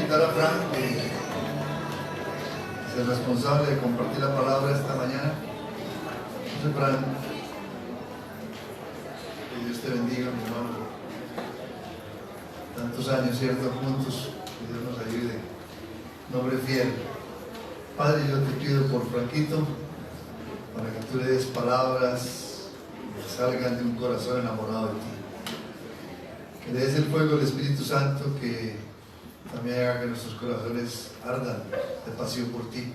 invitar a Frank, que es el responsable de compartir la palabra esta mañana. Entonces, Frank, que Dios te bendiga, mi hermano. Tantos años, ¿cierto? Juntos, que Dios nos ayude. Nombre fiel. Padre, yo te pido por Franquito, para que tú le des palabras que salgan de un corazón enamorado de ti. Que le des el fuego del Espíritu Santo que también haga que nuestros corazones ardan de pasión por ti.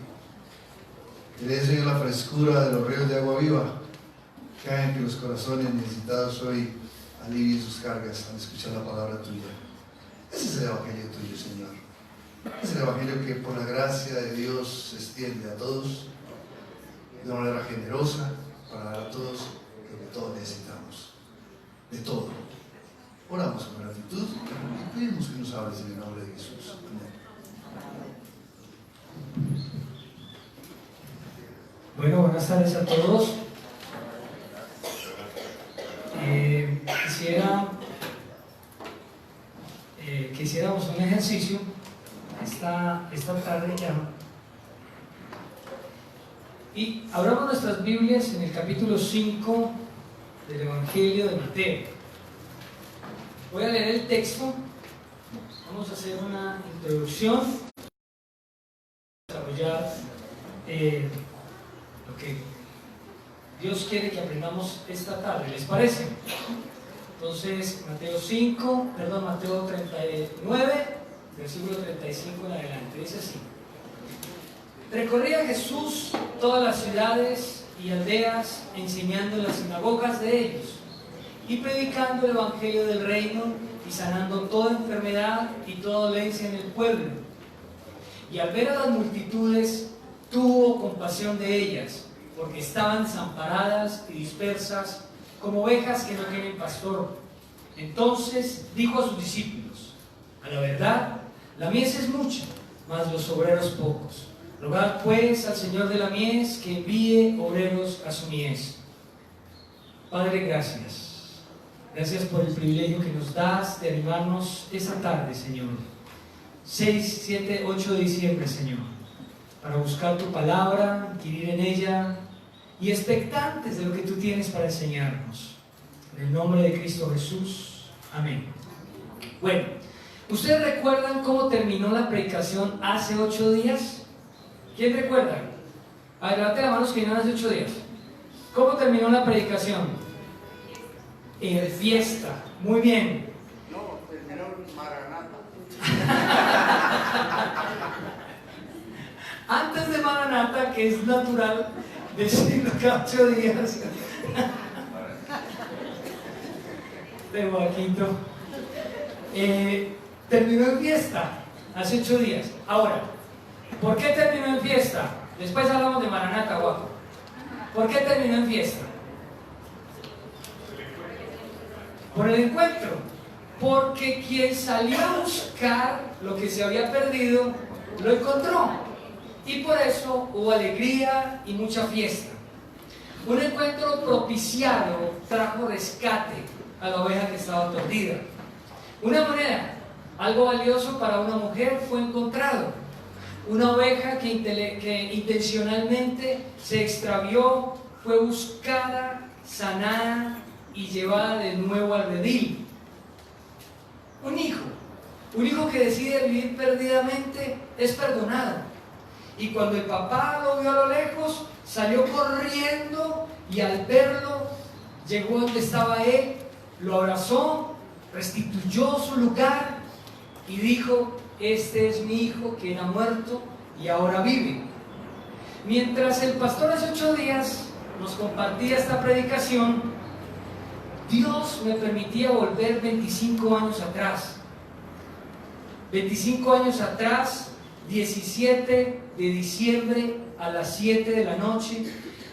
Que le des, Señor, la frescura de los ríos de agua viva, que hagan que los corazones necesitados hoy alivien sus cargas al escuchar la palabra tuya. Ese es el Evangelio tuyo, Señor. Es el Evangelio que por la gracia de Dios se extiende a todos de una manera generosa para dar a todos lo que todos necesitamos. De todo. Oramos con gratitud y pedimos que nos hables en el nombre de Jesús. Amén. Bueno, buenas tardes a todos. Quisiéramos un ejercicio esta tarde ya. Y abramos nuestras Biblias en el capítulo 5 del Evangelio de Mateo. Voy a leer el texto, vamos a hacer una introducción, desarrollar lo que Dios quiere que aprendamos esta tarde, ¿les parece? Entonces, Mateo 39, versículo 35 en adelante, dice así: Recorría Jesús todas las ciudades y aldeas, enseñando en las sinagogas de ellos y predicando el evangelio del reino y sanando toda enfermedad y toda dolencia en el pueblo. Y al ver a las multitudes, tuvo compasión de ellas, porque estaban desamparadas y dispersas como ovejas que no tienen pastor. Entonces dijo a sus discípulos: a la verdad, la mies es mucha, mas los obreros pocos. Rogad pues al Señor de la mies que envíe obreros a su mies. Padre, gracias. Gracias por el privilegio que nos das de animarnos esta tarde, Señor. 6, 7, 8 de diciembre, Señor, para buscar tu palabra, adquirir en ella y expectantes de lo que tú tienes para enseñarnos. En el nombre de Cristo Jesús. Amén. Bueno, ¿ustedes recuerdan cómo terminó la predicación hace 8 días? ¿Quién recuerda? A ver, levante la mano los que vinieron hace 8 días. ¿Cómo terminó la predicación? En fiesta. Muy bien. No, terminó en Maranata. Antes de Maranata, que es natural decirlo cada 8 días. De Joaquito. Terminó en fiesta hace 8 días. Ahora, ¿por qué terminó en fiesta? Después hablamos de Maranata, guapo. ¿Por qué terminó en fiesta? Por el encuentro. Porque quien salió a buscar lo que se había perdido, lo encontró. Y por eso hubo alegría y mucha fiesta. Un encuentro propiciado trajo rescate a la oveja que estaba perdida. Una moneda, algo valioso para una mujer, fue encontrado. Una oveja que intencionalmente se extravió fue buscada, sanada y llevada de nuevo al redil. Un hijo que decide vivir perdidamente es perdonado. Y cuando el papá lo vio a lo lejos, salió corriendo y al verlo, llegó donde estaba él, lo abrazó, restituyó su lugar y dijo: este es mi hijo que era muerto y ahora vive. Mientras el pastor hace 8 días nos compartía esta predicación, Dios me permitía volver 25 años atrás. 25 años atrás, 17 de diciembre a las 7 de la noche,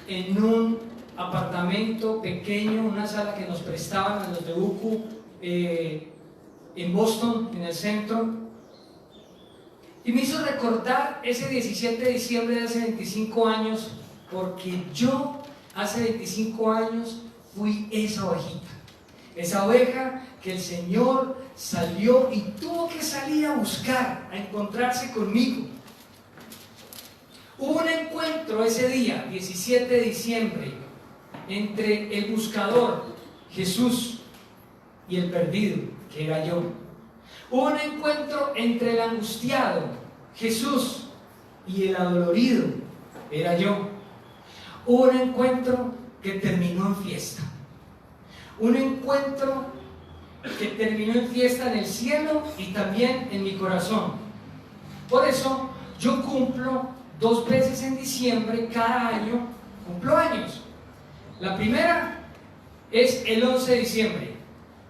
en un apartamento pequeño, una sala que nos prestaban a los de UCU en Boston, en el centro. Y me hizo recordar ese 17 de diciembre de hace 25 años, porque yo hace 25 años fui esa ovejita. Esa oveja que el Señor salió y tuvo que salir a buscar, a encontrarse conmigo. Hubo un encuentro ese día, 17 de diciembre, entre el buscador, Jesús, y el perdido, que era yo. Hubo un encuentro entre el angustiado, Jesús, y el adolorido, era yo. Hubo un encuentro que terminó en fiesta. Un encuentro que terminó en fiesta en el cielo y también en mi corazón. Por eso yo cumplo 2 veces en diciembre, cada año cumplo años. La primera es el 11 de diciembre.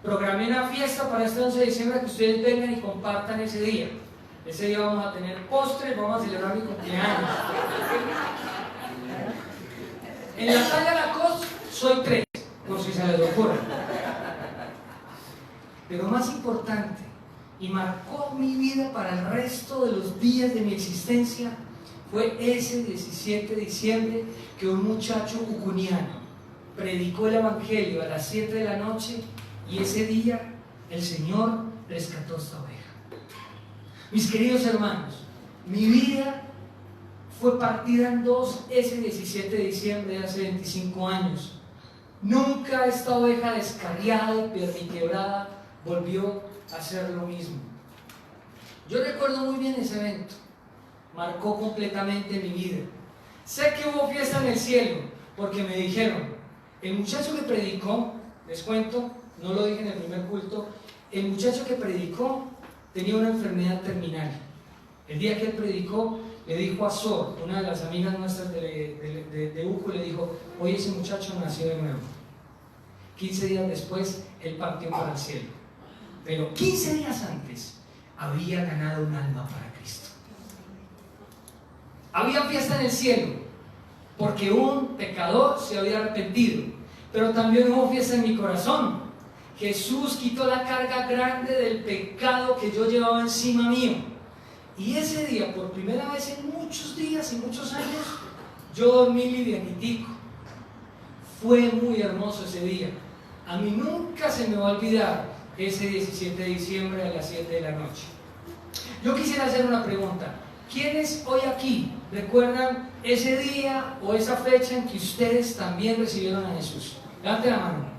Programé una fiesta para este 11 de diciembre, que ustedes vengan y compartan ese día. Ese día vamos a tener postre, vamos a celebrar mi cumpleaños. En la talla Lacoste soy 3, por si se les ocurre. Pero más importante, y marcó mi vida para el resto de los días de mi existencia, fue ese 17 de diciembre que un muchacho ucuniano predicó el Evangelio a las 7 de la noche, y ese día el Señor rescató esta oveja. Mis queridos hermanos, mi vida fue partida en 2 ese 17 de diciembre de hace 25 años. Nunca esta oveja descarriada y perniquebrada volvió a hacer lo mismo. Yo recuerdo muy bien ese evento, marcó completamente mi vida. Sé que hubo fiesta en el cielo, porque me dijeron, el muchacho que predicó, les cuento, no lo dije en el primer culto, el muchacho que predicó tenía una enfermedad terminal. El día que él predicó, le dijo a Sor, una de las amigas nuestras de UCU, le dijo, hoy ese muchacho nació de nuevo. 15 días después, él partió para el cielo. Pero 15 días antes, había ganado un alma para Cristo. Había fiesta en el cielo, porque un pecador se había arrepentido, pero también hubo fiesta en mi corazón. Jesús quitó la carga grande del pecado que yo llevaba encima mío. Y ese día, por primera vez en muchos días y muchos años, yo dormí livianitico. Fue muy hermoso ese día. A mí nunca se me va a olvidar ese 17 de diciembre a las 7 de la noche. Yo quisiera hacer una pregunta. ¿Quiénes hoy aquí recuerdan ese día o esa fecha en que ustedes también recibieron a Jesús? Levanten la mano.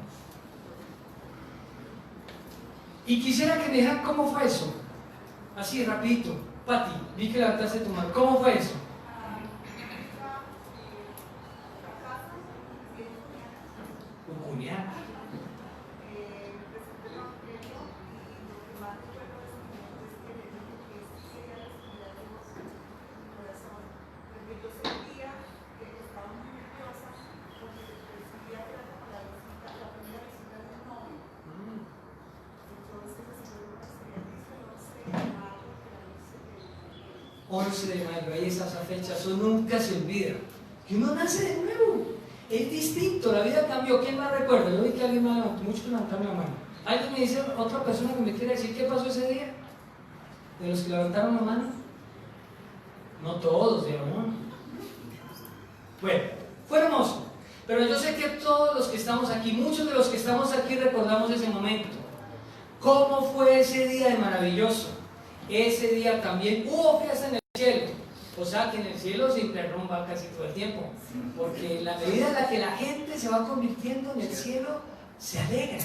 Y quisiera que me dijeran cómo fue eso. Así, rapidito. Pati, vi que levantaste tu mano. ¿Cómo fue eso? Ucuniana. De mayo, ahí esa fecha, eso nunca se olvida, que uno nace de nuevo, es distinto, la vida cambió. ¿Quién más recuerda? Yo vi que alguien más levantó, muchos levantaron la mano. ¿Alguien me dice, otra persona que me quiere decir qué pasó ese día? ¿De los que levantaron la mano? No todos, digamos. Bueno, fue hermoso, pero yo sé que todos los que estamos aquí, muchos de los que estamos aquí recordamos ese momento. ¿Cómo fue ese día de maravilloso? Ese día también hubo fiesta en el cielo, o sea que en el cielo se interrumpa casi todo el tiempo, porque la medida en la que la gente se va convirtiendo en el cielo, se alegra.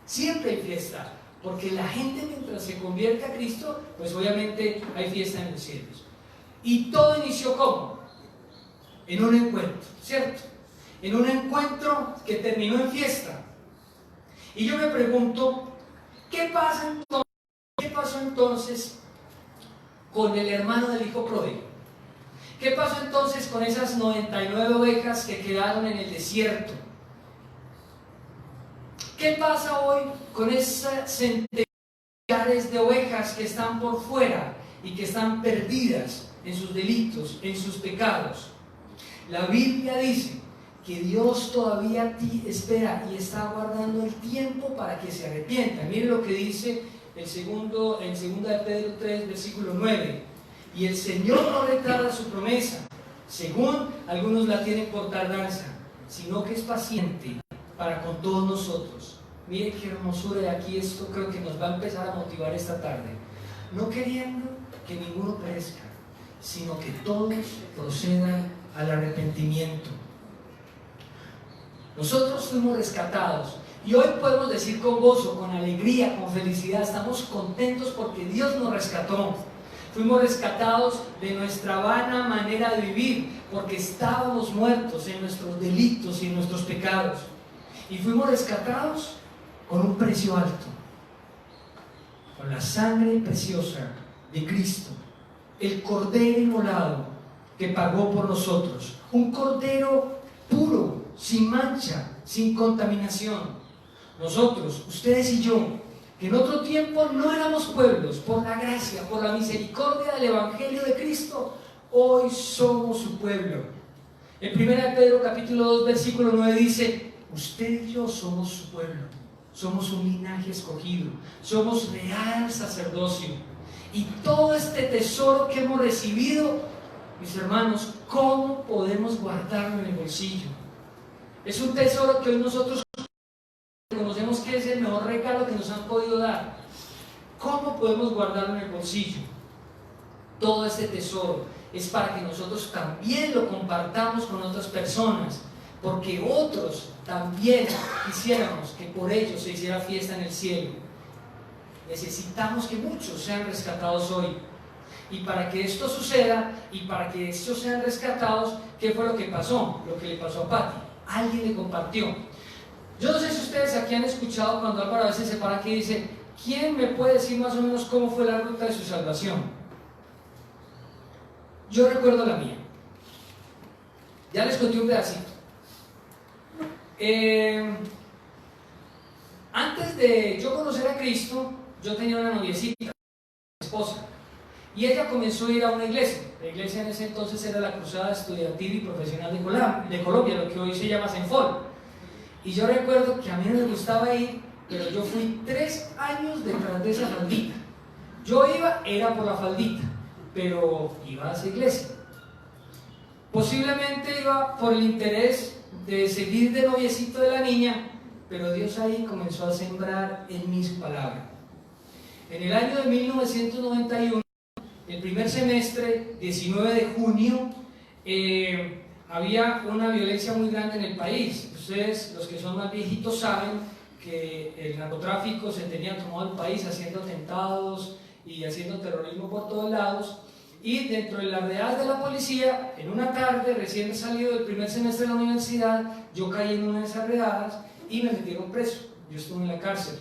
Siempre hay fiesta, porque la gente mientras se convierte a Cristo, pues obviamente hay fiesta en los cielos. Y todo inició ¿cómo? En un encuentro, ¿cierto? En un encuentro que terminó en fiesta. Y yo me pregunto, ¿qué pasó entonces con el hermano del hijo pródigo? ¿Qué pasó entonces con esas 99 ovejas que quedaron en el desierto? ¿Qué pasa hoy con esas centenares de ovejas que están por fuera y que están perdidas en sus delitos, en sus pecados? La Biblia dice que Dios todavía espera y está guardando el tiempo para que se arrepientan. Miren lo que dice en 2 de Pedro 3, versículo 9. Y el Señor no retarda su promesa, según algunos la tienen por tardanza, sino que es paciente para con todos nosotros, Mire qué hermosura, y aquí esto creo que nos va a empezar a motivar esta tarde. No queriendo que ninguno perezca, sino que todos procedan al arrepentimiento. Nosotros fuimos rescatados y hoy podemos decir con gozo, con alegría, con felicidad, estamos contentos porque Dios nos rescató. Fuimos rescatados de nuestra vana manera de vivir porque estábamos muertos en nuestros delitos y en nuestros pecados. Y fuimos rescatados con un precio alto, con la sangre preciosa de Cristo, el cordero inmolado que pagó por nosotros, un cordero puro, sin mancha, sin contaminación. Nosotros, ustedes y yo, que en otro tiempo no éramos pueblos, por la gracia, por la misericordia del Evangelio de Cristo, hoy somos su pueblo. En 1 Pedro capítulo 2 versículo 9 dice: usted y yo somos su pueblo, somos un linaje escogido, somos real sacerdocio. Y todo este tesoro que hemos recibido, mis hermanos, ¿cómo podemos guardarlo en el bolsillo? Es un tesoro que hoy nosotros reconocemos que es el mejor regalo que nos han podido dar. ¿Cómo podemos guardarlo en el bolsillo? Todo este tesoro es para que nosotros también lo compartamos con otras personas, porque otros también quisiéramos que por ellos se hiciera fiesta en el cielo. Necesitamos que muchos sean rescatados hoy. Y para que esto suceda y para que estos sean rescatados, ¿qué fue lo que pasó? Lo que le pasó a Patti. Alguien le compartió. Yo no sé si ustedes aquí han escuchado cuando Álvaro a veces se para aquí y dice: ¿quién me puede decir más o menos cómo fue la ruta de su salvación? Yo recuerdo la mía. Ya les conté un pedacito. Antes de yo conocer a Cristo, yo tenía una noviecita, mi esposa, y ella comenzó a ir a una iglesia. La iglesia en ese entonces era la Cruzada Estudiantil y Profesional de Colombia, lo que hoy se llama Senfor. Y yo recuerdo que a mí no me gustaba ir, pero yo fui 3 años detrás de esa faldita. Yo iba, era por la faldita, pero iba a esa iglesia. Posiblemente iba por el interés de seguir de noviecito de la niña, pero Dios ahí comenzó a sembrar en mis palabras. En el año de 1991, el primer semestre, 19 de junio, había una violencia muy grande en el país. Ustedes, los que son más viejitos, saben que el narcotráfico se tenía tomado el país haciendo atentados y haciendo terrorismo por todos lados. Y dentro de las redadas de la policía, en una tarde, recién salido del primer semestre de la universidad, yo caí en una de esas redadas y me metieron preso. Yo estuve en la cárcel.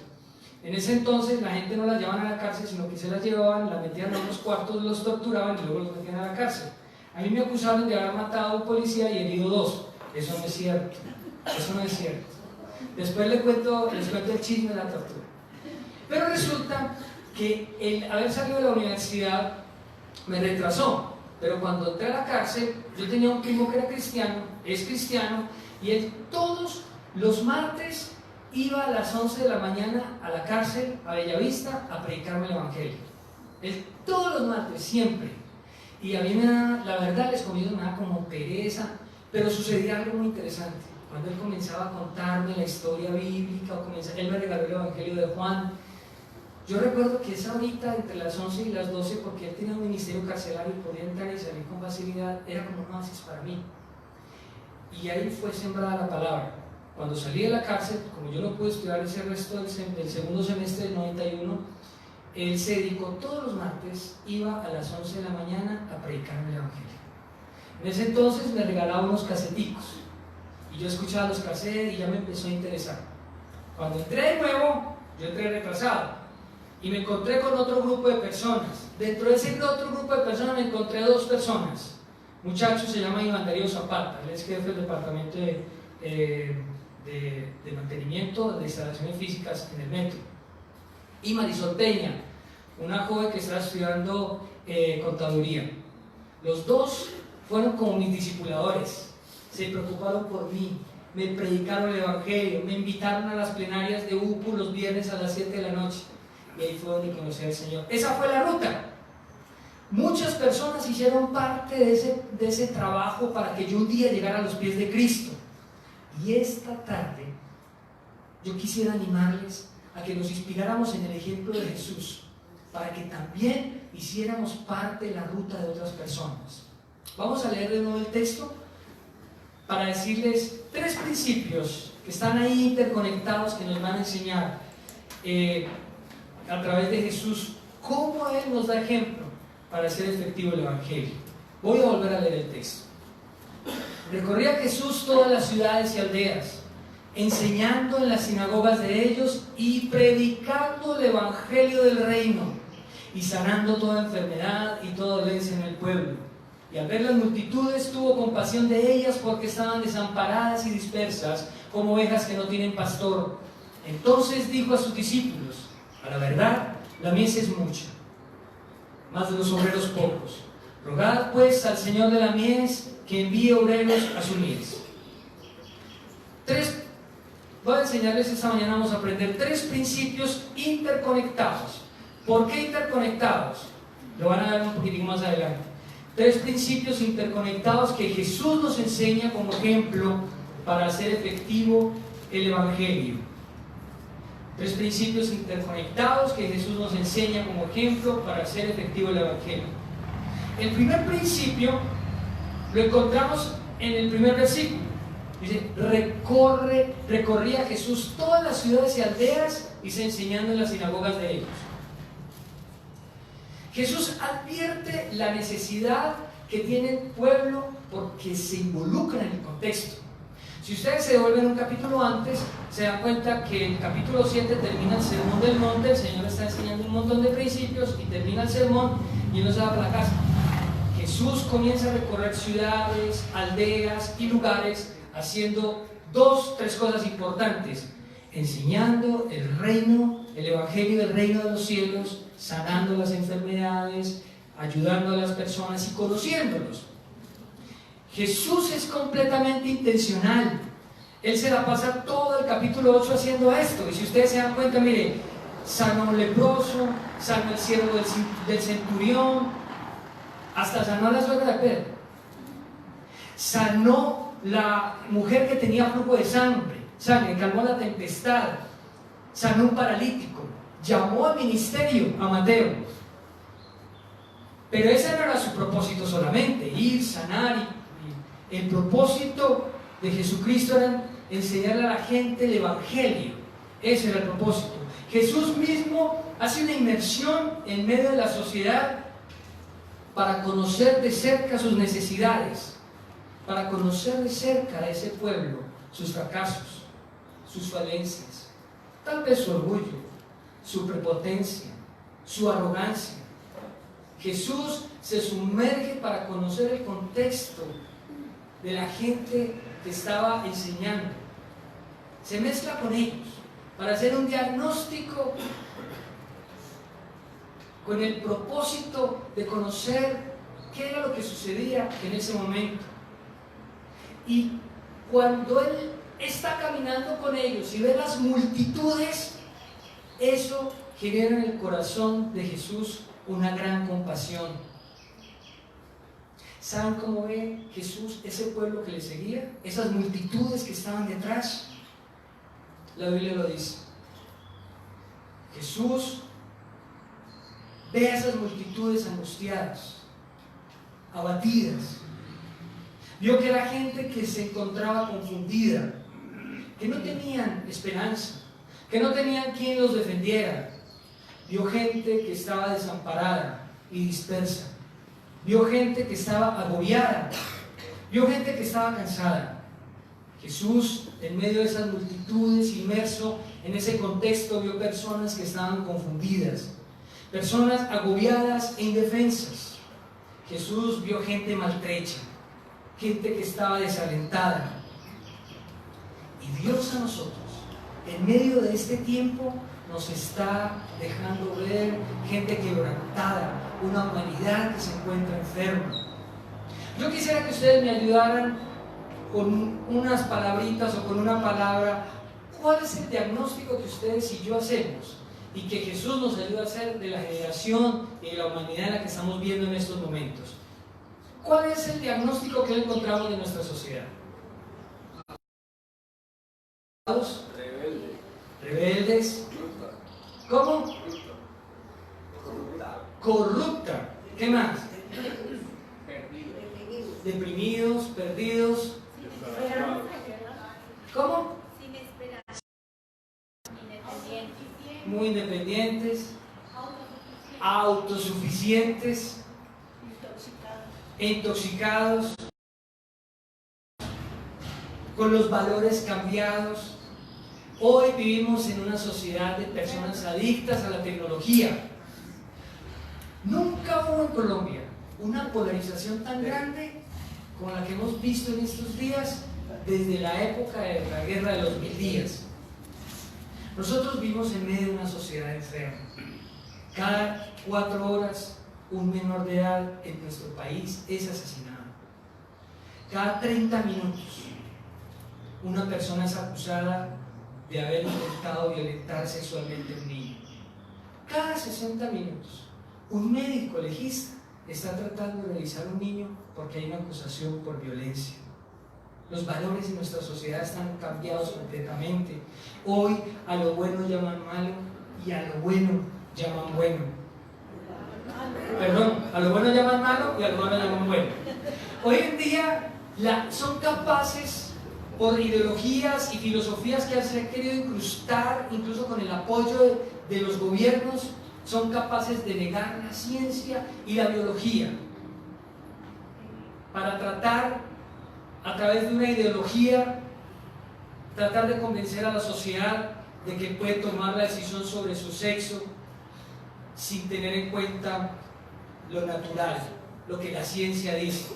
En ese entonces la gente no la llevaban a la cárcel, sino que se la llevaban, la metían en unos cuartos, los torturaban y luego los metían a la cárcel. A mí me acusaron de haber matado a un policía y herido 2. Eso no es cierto. Eso no es cierto. Después les cuento el chisme de la tortura. Pero resulta que el haber salido de la universidad me retrasó. Pero cuando entré a la cárcel, yo tenía un primo que era cristiano, es cristiano, y él todos los martes iba a las 11 de la mañana a la cárcel, a Bellavista, a predicarme el Evangelio. Él todos los martes, siempre. Y a mí me da, la verdad, les comienzo me da como pereza, pero sucedía algo muy interesante. Cuando él comenzaba a contarme la historia bíblica, él me regaló el Evangelio de Juan. Yo recuerdo que esa horita entre las 11 y las 12, porque él tenía un ministerio carcelario y podía entrar y salir con facilidad, era como un oasis para mí. Y ahí fue sembrada la palabra. Cuando salí de la cárcel, como yo no pude estudiar ese resto del segundo semestre del 91, él se dedicó todos los martes, iba a las 11 de la mañana a predicarme el Evangelio. En ese entonces me regalaba unos caseticos y yo escuchaba los cassettes y ya me empezó a interesar. Cuando entré de nuevo, yo entré retrasado y me encontré con otro grupo de personas. Dentro de ese otro grupo de personas me encontré 2 personas. Un muchacho se llama Iván Darío Zapata, él es jefe del departamento de mantenimiento de instalaciones físicas en el metro. Y Marisol Peña, una joven que estaba estudiando contaduría. Los 2 fueron como mis discipuladores, se preocuparon por mí, me predicaron el Evangelio, me invitaron a las plenarias de UPU los viernes a las 7 de la noche, y ahí fue donde conocí al Señor. Esa fue la ruta. Muchas personas hicieron parte de ese trabajo para que yo un día llegara a los pies de Cristo. Y esta tarde yo quisiera animarles a que nos inspiráramos en el ejemplo de Jesús, para que también hiciéramos parte de la ruta de otras personas. Vamos a leer de nuevo el texto para decirles 3 principios que están ahí interconectados, que nos van a enseñar a través de Jesús cómo Él nos da ejemplo para hacer efectivo el Evangelio. Voy a volver a leer el texto. Recorría Jesús todas las ciudades y aldeas, enseñando en las sinagogas de ellos y predicando el Evangelio del reino, y sanando toda enfermedad y toda dolencia en el pueblo. Y al ver las multitudes tuvo compasión de ellas, porque estaban desamparadas y dispersas como ovejas que no tienen pastor. Entonces dijo a sus discípulos: a la verdad, la mies es mucha, mas los obreros pocos. Rogad pues al Señor de la mies que envíe obreros a su mies. Voy a enseñarles esta mañana, vamos a aprender 3 principios interconectados. ¿Por qué interconectados? Lo van a ver un poquitín más adelante. 3 principios interconectados que Jesús nos enseña como ejemplo para hacer efectivo el Evangelio. 3 principios interconectados que Jesús nos enseña como ejemplo para hacer efectivo el Evangelio. El primer principio lo encontramos en el primer versículo. Dice: recorría Jesús todas las ciudades y aldeas y se enseñando en las sinagogas de ellos. Jesús advierte la necesidad que tiene el pueblo porque se involucra en el contexto. Si ustedes se devuelven un capítulo antes, se dan cuenta que el capítulo 7 termina el sermón del monte. El Señor está enseñando un montón de principios y termina el sermón y Él no se va para la casa. Jesús comienza a recorrer ciudades, aldeas y lugares haciendo 3 cosas importantes: enseñando el reino, el Evangelio del reino de los cielos, sanando las enfermedades, ayudando a las personas y conociéndolos. Jesús es completamente intencional. Él se la pasa todo el capítulo 8 haciendo esto. Y si ustedes se dan cuenta, mire, sanó a un leproso, sanó al siervo del centurión, hasta sanó a la suegra de Pedro, sanó la mujer que tenía flujo de sangre, calmó la tempestad, sanó un paralítico, llamó al ministerio a Mateo. Pero ese no era su propósito solamente, ir, sanar. El propósito de Jesucristo era enseñarle a la gente el Evangelio. Ese era el propósito. Jesús mismo hace una inmersión en medio de la sociedad para conocer de cerca sus necesidades, para conocer de cerca a ese pueblo, sus fracasos, sus falencias, tal vez su orgullo, su prepotencia, su arrogancia. Jesús se sumerge para conocer el contexto de la gente que estaba enseñando. Se mezcla con ellos para hacer un diagnóstico con el propósito de conocer qué era lo que sucedía en ese momento. Y cuando Él está caminando con ellos y ve las multitudes, eso genera en el corazón de Jesús una gran compasión. ¿Saben cómo ve Jesús ese pueblo que le seguía? Esas multitudes que estaban detrás. La Biblia lo dice. Jesús ve a esas multitudes angustiadas, abatidas. Vio que era gente que se encontraba confundida, que no tenían esperanza, que no tenían quien los defendiera. Vio gente que estaba desamparada y dispersa. Vio gente que estaba agobiada. Vio gente que estaba cansada. Jesús, en medio de esas multitudes, inmerso en ese contexto, vio personas que estaban confundidas, personas agobiadas e indefensas. Jesús vio gente maltrecha, gente que estaba desalentada. Y Dios a nosotros, en medio de este tiempo, nos está dejando ver gente quebrantada, una humanidad que se encuentra enferma. Yo quisiera que ustedes me ayudaran con unas palabritas o con una palabra. ¿Cuál es el diagnóstico que ustedes y yo hacemos y que Jesús nos ayuda a hacer de la generación y de la humanidad en la que estamos viendo en estos momentos? ¿Cuál es el diagnóstico que encontramos de nuestra sociedad? rebeldes. ¿Cómo? Corrupta. ¿Qué más? Deprimidos, perdidos. ¿Cómo? Sin esperanza. Independientes. Muy independientes, autosuficientes, intoxicados, con los valores cambiados. Hoy vivimos en una sociedad de personas adictas a la tecnología. Nunca hubo en Colombia una polarización tan grande como la que hemos visto en estos días desde la época de la Guerra de los 1000 días. Nosotros vivimos en medio de una sociedad enferma. Cada 4 horas un menor de edad en nuestro país es asesinado. Cada 30 minutos una persona es acusada de haber intentado violentar sexualmente a un niño. Cada 60 minutos un médico legista está tratando de revisar a un niño porque hay una acusación por violencia. Los valores en nuestra sociedad están cambiados completamente. Hoy a lo bueno llaman malo y a lo bueno llaman bueno. Perdón, a lo bueno llaman malo y a lo malo llaman bueno. Hoy en día son capaces, por ideologías y filosofías que se han querido incrustar, incluso con el apoyo de los gobiernos, son capaces de negar la ciencia y la biología para tratar, a través de una ideología, tratar de convencer a la sociedad de que puede tomar la decisión sobre su sexo sin tener en cuenta lo natural, lo que la ciencia dice.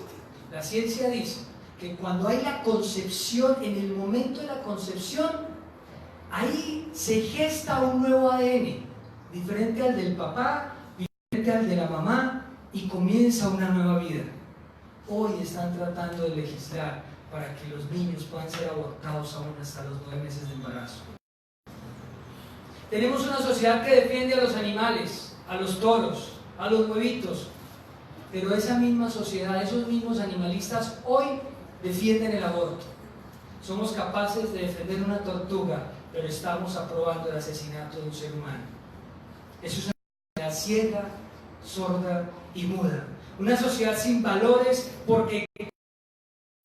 La ciencia dice que cuando hay la concepción, en el momento de la concepción, ahí se gesta un nuevo ADN, diferente al del papá, diferente al de la mamá, y comienza una nueva vida. Hoy están tratando de legislar para que los niños puedan ser abortados aún hasta los 9 meses de embarazo. Tenemos una sociedad que defiende a los animales, a los toros, a los huevitos, pero esa misma sociedad, esos mismos animalistas hoy defienden el aborto. Somos capaces de defender una tortuga, pero estamos aprobando el asesinato de un ser humano. Eso es una sociedad ciega, sorda y muda. Una sociedad sin valores porque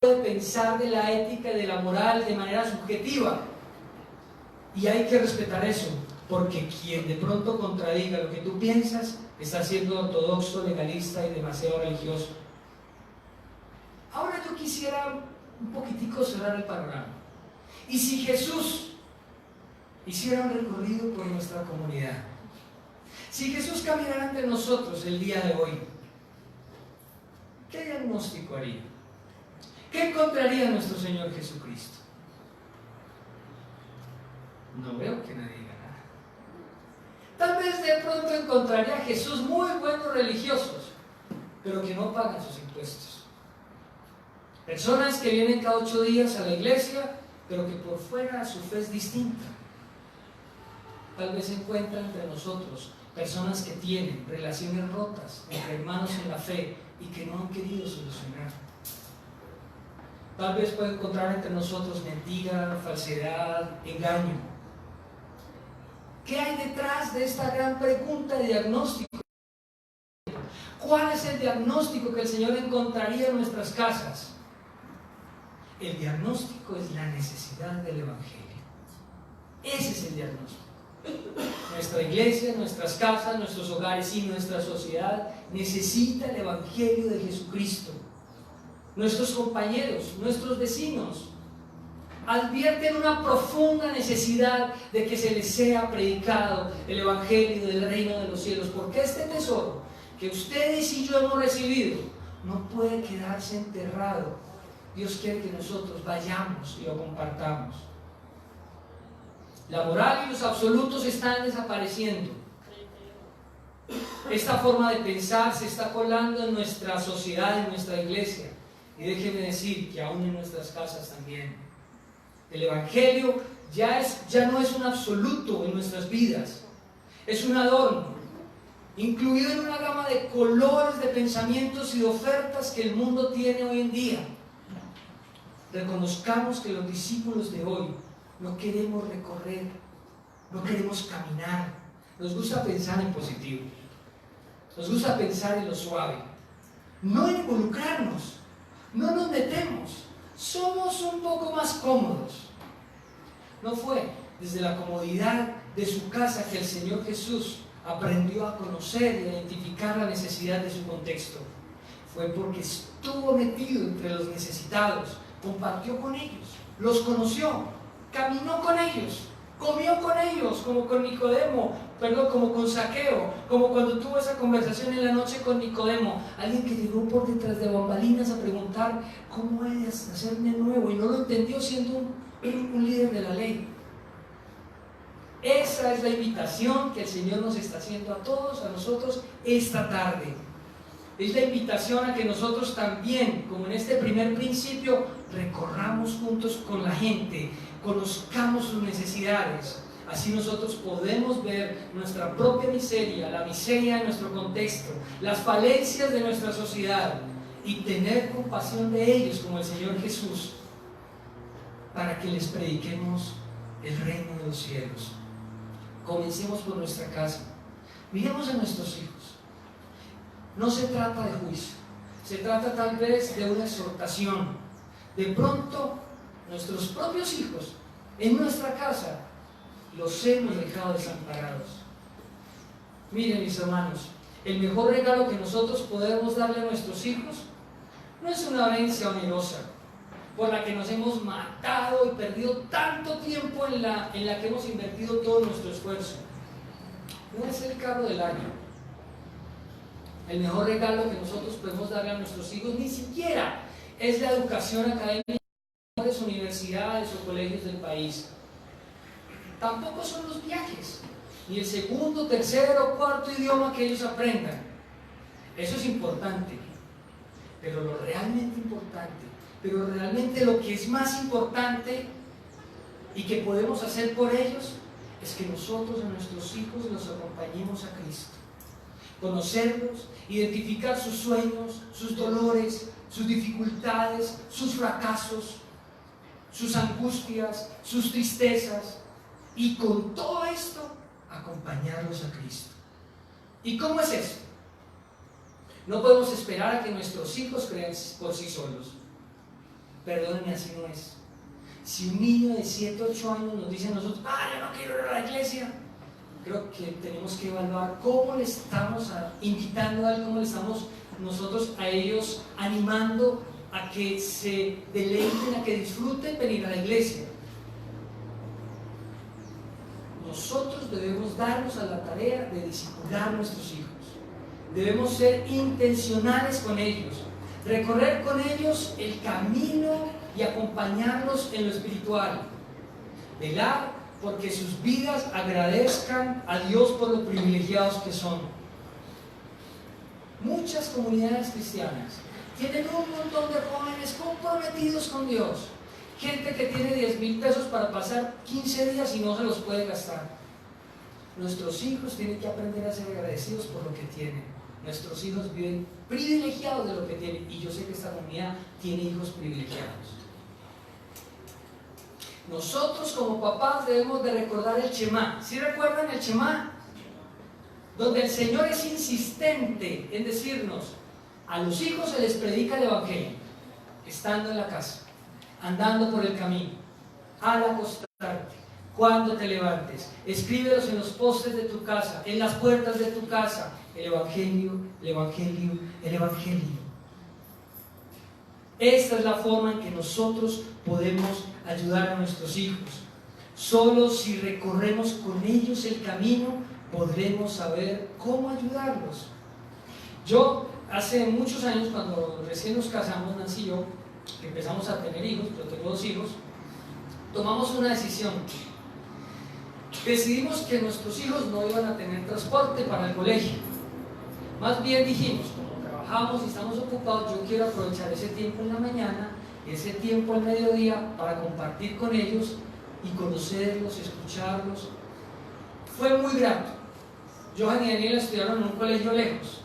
puede pensar de la ética y de la moral de manera subjetiva. Y hay que respetar eso, porque quien de pronto contradiga lo que tú piensas está siendo ortodoxo, legalista y demasiado religioso. Ahora yo quisiera un poquitico cerrar el panorama. ¿Y si Jesús hiciera un recorrido por nuestra comunidad? Si Jesús caminara entre nosotros el día de hoy, ¿qué diagnóstico haría? ¿Qué encontraría nuestro Señor Jesucristo? No veo que nadie diga nada. Tal vez de pronto encontraría a Jesús muy buenos religiosos, pero que no pagan sus impuestos. Personas que vienen cada 8 días a la iglesia, pero que por fuera su fe es distinta. Tal vez se encuentra entre nosotros personas que tienen relaciones rotas entre hermanos en la fe y que no han querido solucionar. Tal vez puede encontrar entre nosotros mentira, falsedad, engaño. ¿Qué hay detrás de esta gran pregunta de diagnóstico? ¿Cuál es el diagnóstico que el Señor encontraría en nuestras casas? El diagnóstico es la necesidad del Evangelio. Ese es el diagnóstico. Nuestra iglesia, nuestras casas, nuestros hogares y nuestra sociedad necesita el Evangelio de Jesucristo. Nuestros compañeros, nuestros vecinos advierten una profunda necesidad de que se les sea predicado el Evangelio del reino de los cielos, porque este tesoro que ustedes y yo hemos recibido no puede quedarse enterrado. Dios quiere que nosotros vayamos y lo compartamos. La moral y los absolutos están desapareciendo. Esta forma de pensar se está colando en nuestra sociedad, en nuestra iglesia. Y déjenme decir que aún en nuestras casas también. El Evangelio ya no es un absoluto en nuestras vidas. Es un adorno, incluido en una gama de colores, de pensamientos y de ofertas que el mundo tiene hoy en día. Reconozcamos que los discípulos de hoy no queremos recorrer no queremos caminar, nos gusta pensar en positivo, nos gusta pensar en lo suave, no involucrarnos, no nos metemos, somos un poco más cómodos. No fue desde la comodidad de su casa que el Señor Jesús aprendió a conocer y a identificar la necesidad de su contexto. Fue porque estuvo metido entre los necesitados, compartió con ellos, los conoció, caminó con ellos, comió con ellos, como con Nicodemo, como con Zaqueo, como cuando tuvo esa conversación en la noche con Nicodemo, alguien que llegó por detrás de bambalinas a preguntar cómo es hacerme nuevo, y no lo entendió siendo un líder de la ley. Esa es la invitación que el Señor nos está haciendo a todos, a nosotros, esta tarde. Es la invitación a que nosotros también, como en este primer principio, recorramos juntos con la gente, conozcamos sus necesidades. Así nosotros podemos ver nuestra propia miseria, la miseria de nuestro contexto, las falencias de nuestra sociedad y tener compasión de ellos como el Señor Jesús, para que les prediquemos el reino de los cielos. Comencemos por nuestra casa. Miremos a nuestros hijos. No se trata de juicio, se trata tal vez de una exhortación. De pronto, nuestros propios hijos, en nuestra casa, los hemos dejado desamparados. Miren, mis hermanos, el mejor regalo que nosotros podemos darle a nuestros hijos no es una herencia onerosa, por la que nos hemos matado y perdido tanto tiempo en la que hemos invertido todo nuestro esfuerzo. No es el carro del año. El mejor regalo que nosotros podemos darle a nuestros hijos ni siquiera es la educación académica en las universidades o colegios del país. Tampoco son los viajes, ni el segundo, tercero o cuarto idioma que ellos aprendan. Eso es importante, pero lo realmente importante, pero realmente lo que es más importante y que podemos hacer por ellos es que nosotros a nuestros hijos los acompañemos a Cristo. Conocerlos, identificar sus sueños, sus dolores, sus dificultades, sus fracasos, sus angustias, sus tristezas, y con todo esto acompañarlos a Cristo. ¿Y cómo es esto? No podemos esperar a que nuestros hijos crean por sí solos. Perdónenme, así no es. Si un niño de 7 o 8 años nos dice a nosotros: yo no quiero ir a la iglesia, creo que tenemos que evaluar cómo le estamos invitando a él, cómo le estamos nosotros a ellos animando a que se deleiten, a que disfruten venir a la iglesia. Nosotros debemos darnos a la tarea de discipular a nuestros hijos. Debemos ser intencionales con ellos, recorrer con ellos el camino y acompañarlos en lo espiritual. Velar porque sus vidas agradezcan a Dios por lo privilegiados que son. Muchas comunidades cristianas tienen un montón de jóvenes comprometidos con Dios, gente que tiene 10,000 pesos para pasar 15 días y no se los puede gastar. Nuestros hijos tienen que aprender a ser agradecidos por lo que tienen. Nuestros hijos viven privilegiados de lo que tienen, y yo sé que esta comunidad tiene hijos privilegiados. Nosotros como papás debemos de recordar el Shema. ¿Sí recuerdan el Shema? Donde el Señor es insistente en decirnos: a los hijos se les predica el Evangelio, estando en la casa, andando por el camino, al acostarte, cuando te levantes. Escríbelos en los postes de tu casa, en las puertas de tu casa. El Evangelio, el Evangelio, el Evangelio. Esta es la forma en que nosotros podemos ayudar a nuestros hijos. Solo si recorremos con ellos el camino podremos saber cómo ayudarlos. Yo hace muchos años, cuando recién nos casamos, Nancy y yo, que empezamos a tener hijos, yo tengo 2 hijos, tomamos una decisión. Decidimos que nuestros hijos no iban a tener transporte para el colegio. Más bien dijimos: como trabajamos y estamos ocupados, yo quiero aprovechar ese tiempo en la mañana, ese tiempo al mediodía, para compartir con ellos y conocerlos, escucharlos. Fue muy grato. Johan y Daniela estudiaron en un colegio lejos.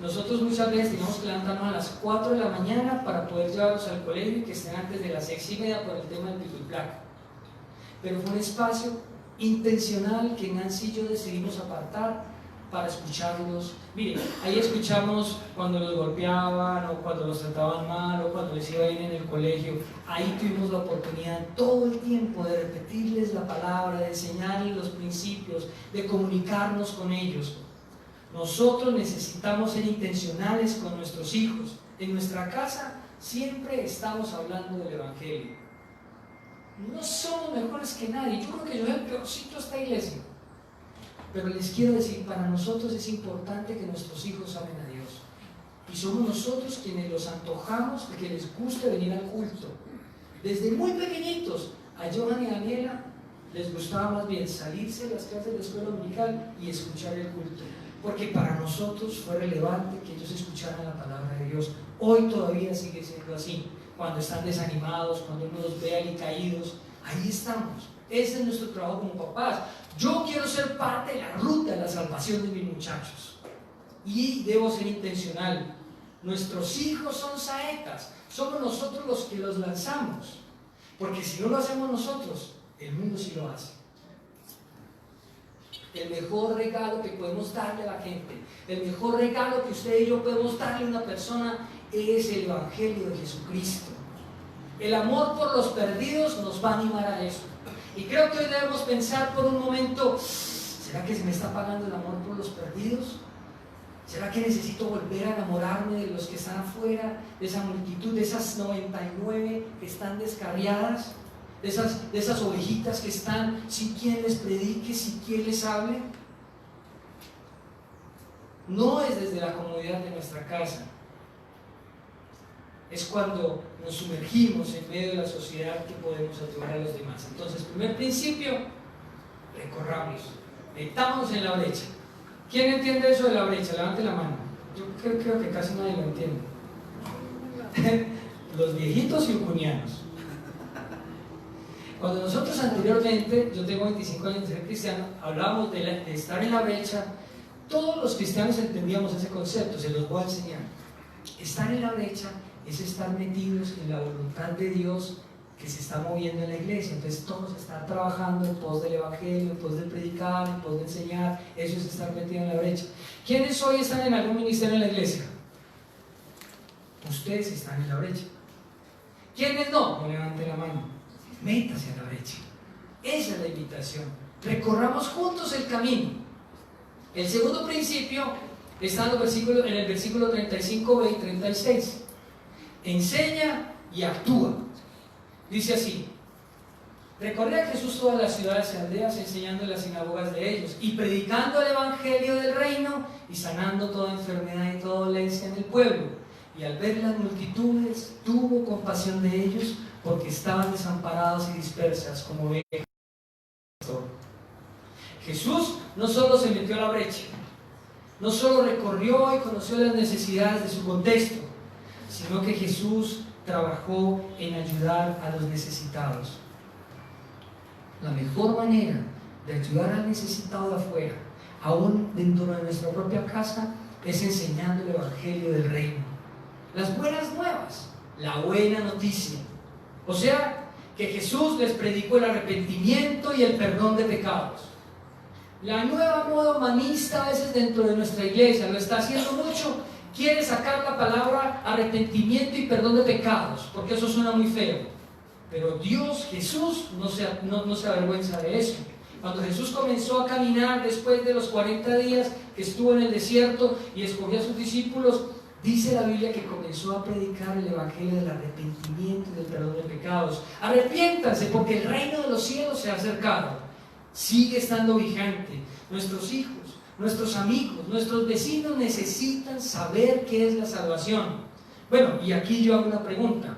Nosotros muchas veces teníamos que levantarnos a las 4 de la mañana para poder llevarlos al colegio y que estén antes de las 6:30 por el tema del pico y placa. Pero fue un espacio intencional que Nancy y yo decidimos apartar para escucharlos. Miren, ahí escuchamos cuando los golpeaban o cuando los trataban mal o cuando les iba bien en el colegio. Ahí tuvimos la oportunidad todo el tiempo de repetirles la palabra, de enseñarles los principios, de comunicarnos con ellos. Nosotros necesitamos ser intencionales con nuestros hijos. En nuestra casa siempre estamos hablando del Evangelio. No somos mejores que nadie. Yo creo que yo soy el peorcito de esta iglesia. Pero les quiero decir, para nosotros es importante que nuestros hijos amen a Dios. Y somos nosotros quienes los antojamos de que les guste venir al culto. Desde muy pequeñitos, a Johan y a Daniela les gustaba más bien salirse de las clases de la escuela dominical y escuchar el culto. Porque para nosotros fue relevante que ellos escucharan la palabra de Dios. Hoy todavía sigue siendo así. Cuando están desanimados, cuando uno los ve alicaídos, ahí estamos. Ese es nuestro trabajo como papás. Yo quiero ser parte de la ruta de la salvación de mis muchachos. Y debo ser intencional. Nuestros hijos son saetas. Somos nosotros los que los lanzamos. Porque si no lo hacemos nosotros, el mundo sí lo hace. El mejor regalo que podemos darle a la gente, el mejor regalo que usted y yo podemos darle a una persona es el Evangelio de Jesucristo. El amor por los perdidos nos va a animar a eso. Y creo que hoy debemos pensar por un momento, ¿será que se me está pagando el amor por los perdidos? ¿Será que necesito volver a enamorarme de los que están afuera, de esa multitud, de esas 99 que están descarriadas? De esas ovejitas que están sin quien les predique, sin quien les hable. No es desde la comodidad de nuestra casa. Es cuando nos sumergimos en medio de la sociedad que podemos ayudar a los demás. Entonces, primer principio, recorramos, metámonos en la brecha. ¿Quién entiende eso de la brecha? Levante la mano. Yo creo que casi nadie lo entiende. Los viejitos y ucunianos. Cuando nosotros anteriormente, yo tengo 25 años de ser cristiano, hablábamos de estar en la brecha, todos los cristianos entendíamos ese concepto, se los voy a enseñar. Estar en la brecha es estar metidos en la voluntad de Dios que se está moviendo en la iglesia. Entonces todos están trabajando en pos del evangelio, en pos de predicar, en pos de enseñar. Eso es estar metido en la brecha. ¿Quiénes hoy están en algún ministerio en la iglesia? Ustedes están en la brecha. ¿Quiénes no? No levanten la mano. Métase a la brecha. Esa es la invitación. Recorramos juntos el camino. El segundo principio está en el versículo 35b y 36. Enseña y actúa. Dice así: recorría Jesús todas las ciudades y aldeas, enseñando en las sinagogas de ellos y predicando el evangelio del reino y sanando toda enfermedad y toda dolencia en el pueblo. Y al ver las multitudes, tuvo compasión de ellos, porque estaban desamparados y dispersas como ovejas. Jesús no solo se metió a la brecha, no solo recorrió y conoció las necesidades de su contexto, sino que Jesús trabajó en ayudar a los necesitados. La mejor manera de ayudar al necesitado de afuera, aún dentro de nuestra propia casa, es enseñando el evangelio del reino. Las buenas nuevas, la buena noticia. O sea, que Jesús les predicó el arrepentimiento y el perdón de pecados. La nueva moda humanista a veces dentro de nuestra iglesia lo está haciendo mucho. Quiere sacar la palabra arrepentimiento y perdón de pecados, porque eso suena muy feo. Pero Dios, Jesús, no se avergüenza de eso. Cuando Jesús comenzó a caminar después de los 40 días que estuvo en el desierto y escogió a sus discípulos, dice la Biblia que comenzó a predicar el evangelio del arrepentimiento y del perdón de pecados. Arrepiéntanse porque el reino de los cielos se ha acercado. Sigue estando vigente. Nuestros hijos, nuestros amigos, nuestros vecinos necesitan saber qué es la salvación. Bueno, y aquí yo hago una pregunta.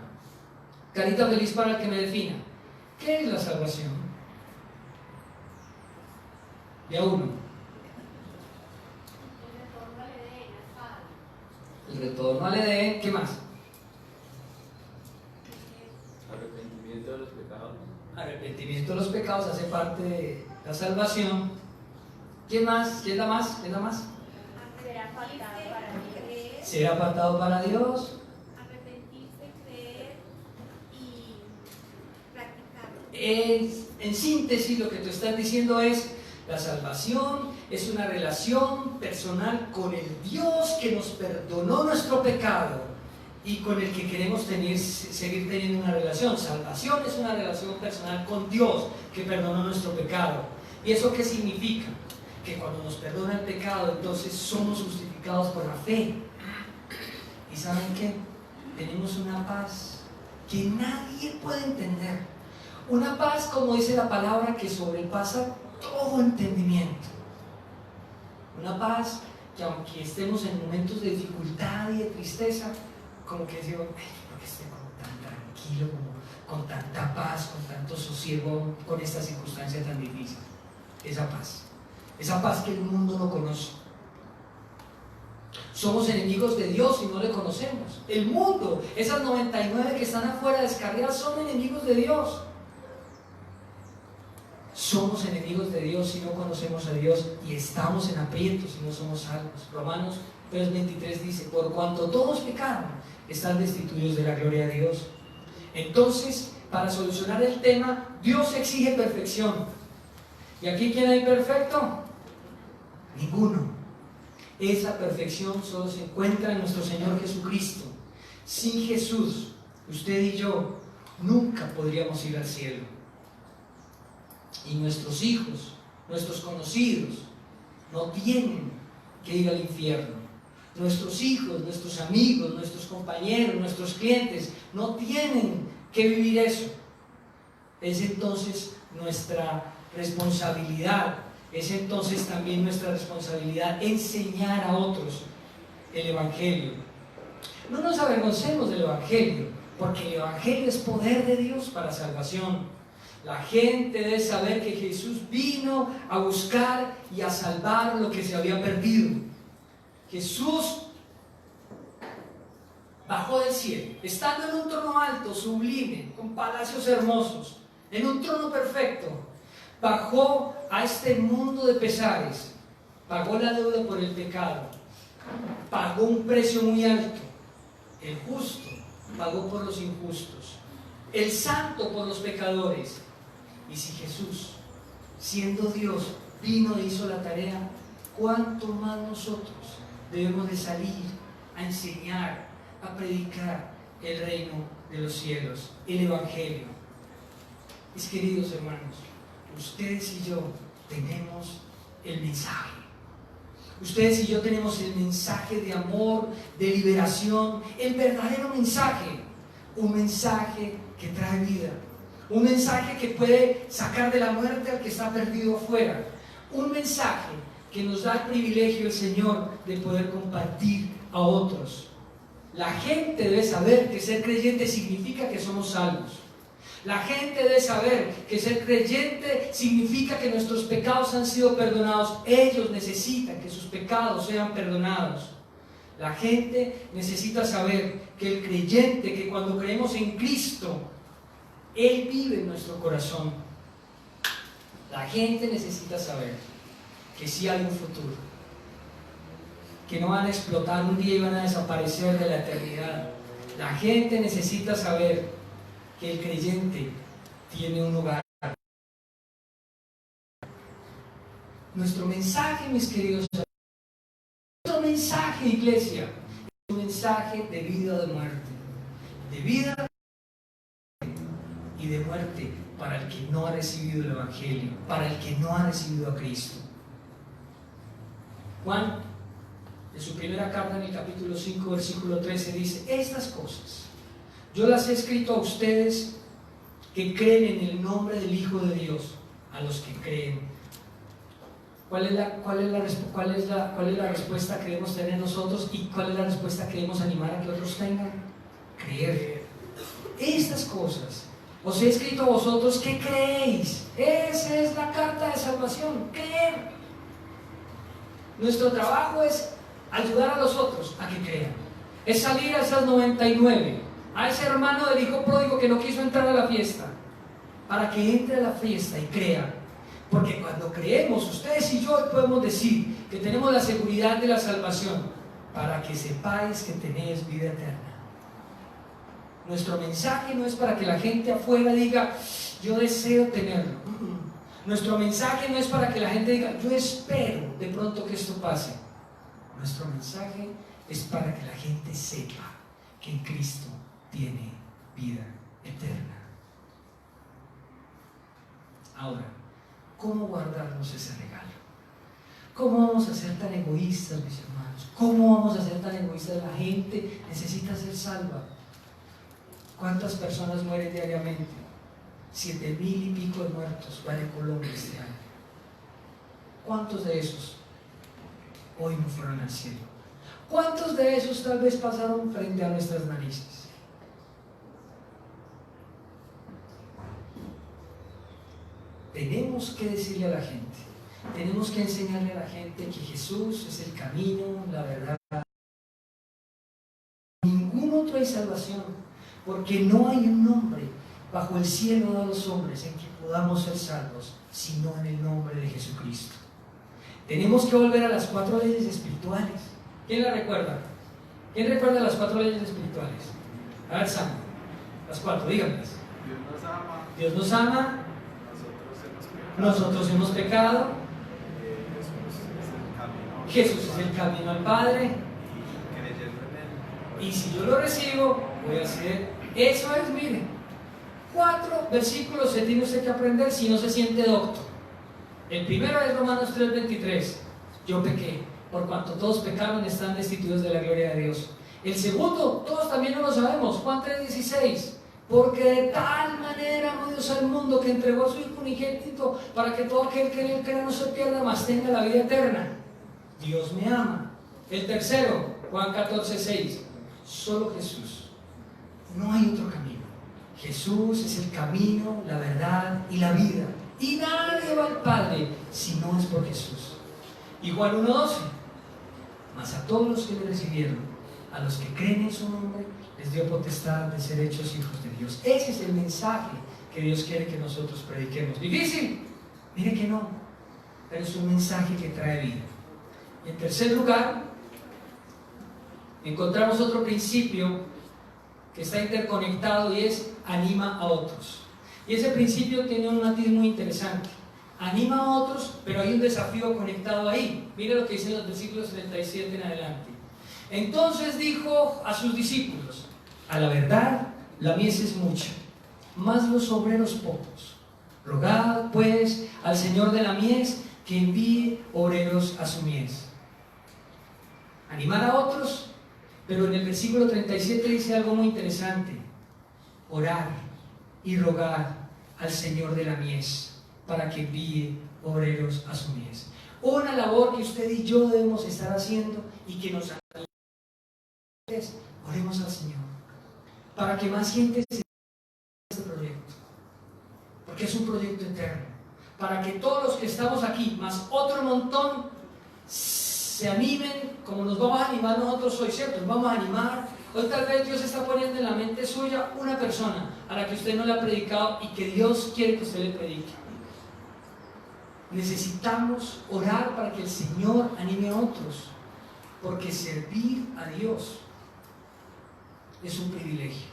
Carita feliz para el que me defina. ¿Qué es la salvación? De a uno. El retorno al Edén, ¿qué más? Arrepentimiento de los pecados. Arrepentimiento de los pecados hace parte de la salvación. ¿Qué más? ¿Qué es la más? ¿Qué es la más? Ser apartado para creer. Ser apartado para Dios. Arrepentirse, creer y practicarlo. En síntesis, lo que tú estás diciendo es: la salvación es una relación personal con el Dios que nos perdonó nuestro pecado y con el que queremos seguir teniendo una relación. Salvación es una relación personal con Dios que perdonó nuestro pecado. ¿Y eso qué significa? Que cuando nos perdona el pecado, entonces somos justificados por la fe. ¿Y saben qué? Tenemos una paz que nadie puede entender. Una paz, como dice la palabra, que sobrepasa todo entendimiento. Una paz que, aunque estemos en momentos de dificultad y de tristeza, como que digo, ¿por qué estoy como tan tranquilo, como con tanta paz, con tanto sosiego, con esta circunstancia tan difícil? Esa paz que el mundo no conoce. Somos enemigos de Dios y no le conocemos. El mundo, esas 99 que están afuera descarriadas, son enemigos de Dios. Somos enemigos de Dios si no conocemos a Dios, y estamos en aprietos si no somos salvos. Romanos 3:23 dice: por cuanto todos pecaron, están destituidos de la gloria de Dios. Entonces, para solucionar el tema, Dios exige perfección. ¿Y aquí quién hay perfecto? Ninguno. Esa perfección solo se encuentra en nuestro Señor Jesucristo. Sin Jesús, usted y yo nunca podríamos ir al cielo. Y nuestros hijos, nuestros conocidos, no tienen que ir al infierno. Nuestros hijos, nuestros amigos, nuestros compañeros, nuestros clientes no tienen que vivir eso. Es entonces nuestra responsabilidad, es entonces también nuestra responsabilidad enseñar a otros el Evangelio. No nos avergoncemos del Evangelio, porque el Evangelio es poder de Dios para salvación. La gente debe saber que Jesús vino a buscar y a salvar lo que se había perdido. Jesús bajó del cielo, estando en un trono alto, sublime, con palacios hermosos, en un trono perfecto. Bajó a este mundo de pesares, pagó la deuda por el pecado, pagó un precio muy alto. El justo pagó por los injustos, el santo por los pecadores. Y si Jesús, siendo Dios, vino e hizo la tarea, ¿cuánto más nosotros debemos de salir a enseñar, a predicar el reino de los cielos, el Evangelio? Mis queridos hermanos, ustedes y yo tenemos el mensaje. Ustedes y yo tenemos el mensaje de amor, de liberación, el verdadero mensaje. Un mensaje que trae vida. Un mensaje que puede sacar de la muerte al que está perdido afuera. Un mensaje que nos da el privilegio el Señor de poder compartir a otros. La gente debe saber que ser creyente significa que somos salvos. La gente debe saber que ser creyente significa que nuestros pecados han sido perdonados. Ellos necesitan que sus pecados sean perdonados. La gente necesita saber que el creyente, que cuando creemos en Cristo, Él vive en nuestro corazón. La gente necesita saber que sí hay un futuro, que no van a explotar un día y van a desaparecer de la eternidad. La gente necesita saber que el creyente tiene un hogar. Nuestro mensaje, mis queridos amigos, nuestro mensaje, iglesia, es un mensaje de vida o de muerte. De vida y de muerte para el que no ha recibido el Evangelio, para el que no ha recibido a Cristo. Juan, en su primera carta, en el capítulo 5, versículo 13, dice: estas cosas yo las he escrito a ustedes que creen en el nombre del Hijo de Dios, a los que creen. ¿Cuál es la respuesta que debemos tener nosotros y cuál es la respuesta que debemos animar a que otros tengan? Creer. Estas cosas os he escrito a vosotros que creéis. Esa es la carta de salvación, creer. Nuestro trabajo es ayudar a los otros a que crean. Es salir a esas 99, a ese hermano del hijo pródigo que no quiso entrar a la fiesta, para que entre a la fiesta y crea. Porque cuando creemos, ustedes y yo podemos decir que tenemos la seguridad de la salvación, para que sepáis que tenéis vida eterna. Nuestro mensaje no es para que la gente afuera diga, yo deseo tenerlo. Nuestro mensaje no es para que la gente diga, yo espero de pronto que esto pase. Nuestro mensaje es para que la gente sepa que en Cristo tiene vida eterna. Ahora, ¿cómo guardarnos ese regalo? ¿Cómo vamos a ser tan egoístas, mis hermanos? ¿Cómo vamos a ser tan egoístas? La gente necesita ser salva. ¿Cuántas personas mueren diariamente? 7,000 y pico de muertos vale Colombia este año. ¿Cuántos de esos hoy no fueron al cielo? ¿Cuántos de esos tal vez pasaron frente a nuestras narices? Tenemos que decirle a la gente, tenemos que enseñarle a la gente que Jesús es el camino, la verdad. Ningún otro hay salvación, porque no hay un nombre bajo el cielo de los hombres en que podamos ser salvos, sino en el nombre de Jesucristo. Tenemos que volver a las 4 leyes espirituales. ¿Quién la recuerda? ¿Quién recuerda las 4 leyes espirituales? A ver, Sam, las 4, díganlas. Dios nos ama. Dios nos ama. Nosotros hemos pecado. Nosotros hemos pecado. Jesús es el camino al Padre. Y si yo lo recibo, voy a hacer. Eso es, mire. 4 versículos se tiene usted que aprender si no se siente docto. El primero es Romanos 3:23. Yo pequé, por cuanto todos pecaron están destituidos de la gloria de Dios. El segundo, todos también no lo sabemos, Juan 3:16. Porque de tal manera amó Dios al mundo que entregó a su Hijo unigénito para que todo aquel que en él crea no se pierda, mas tenga la vida eterna. Dios me ama. El tercero, Juan 14:6. Solo Jesús. No hay otro camino. Jesús es el camino, la verdad y la vida. Y nadie va al Padre si no es por Jesús. Y Juan 1:12. Mas a todos los que le recibieron, a los que creen en su nombre, les dio potestad de ser hechos hijos de Dios. Ese es el mensaje que Dios quiere que nosotros prediquemos. ¿Difícil? Mire que no, pero es un mensaje que trae vida. Y en tercer lugar, encontramos otro principio que está interconectado y es anima a otros. Y ese principio tiene un matiz muy interesante. Anima a otros, pero hay un desafío conectado ahí. Mire lo que dicen los versículos 37 en adelante. Entonces dijo a sus discípulos: a la verdad, la mies es mucha, mas los obreros pocos. Rogad, pues, al Señor de la mies que envíe obreros a su mies. Animar a otros, pero en el versículo 37 dice algo muy interesante: orar y rogar al Señor de la mies para que envíe obreros a su mies. Una labor que usted y yo debemos estar haciendo y que nos oremos al Señor para que más gente se este proyecto, porque es un proyecto eterno, para que todos los que estamos aquí más otro montón se animen como nos vamos a animar nosotros hoy, ¿cierto? Nos vamos a animar. Hoy tal vez Dios está poniendo en la mente suya una persona a la que usted no le ha predicado y que Dios quiere que usted le predique. Necesitamos orar para que el Señor anime a otros, porque servir a Dios es un privilegio.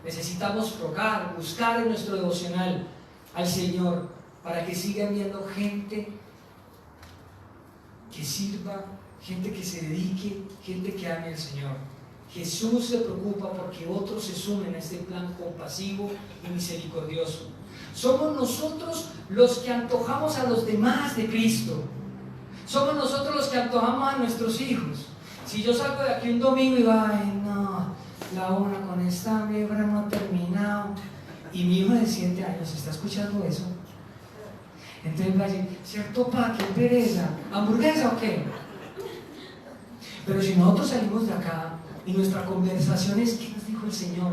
Necesitamos rogar, buscar en nuestro devocional al Señor para que siga enviando gente que sirva, gente que se dedique, gente que ame al Señor. Jesús se preocupa porque otros se sumen a este plan compasivo y misericordioso. Somos nosotros los que antojamos a los demás de Cristo. Somos nosotros los que antojamos a nuestros hijos. Si yo salgo de aquí un domingo y digo, ay no, la una con esta vibra no ha terminado, y mi hijo de 7 años está escuchando eso, entonces va a decir, ¿cierto pa? ¿Qué pereza? ¿Hamburguesa o qué? Pero si nosotros salimos de acá y nuestra conversación es, ¿qué nos dijo el Señor?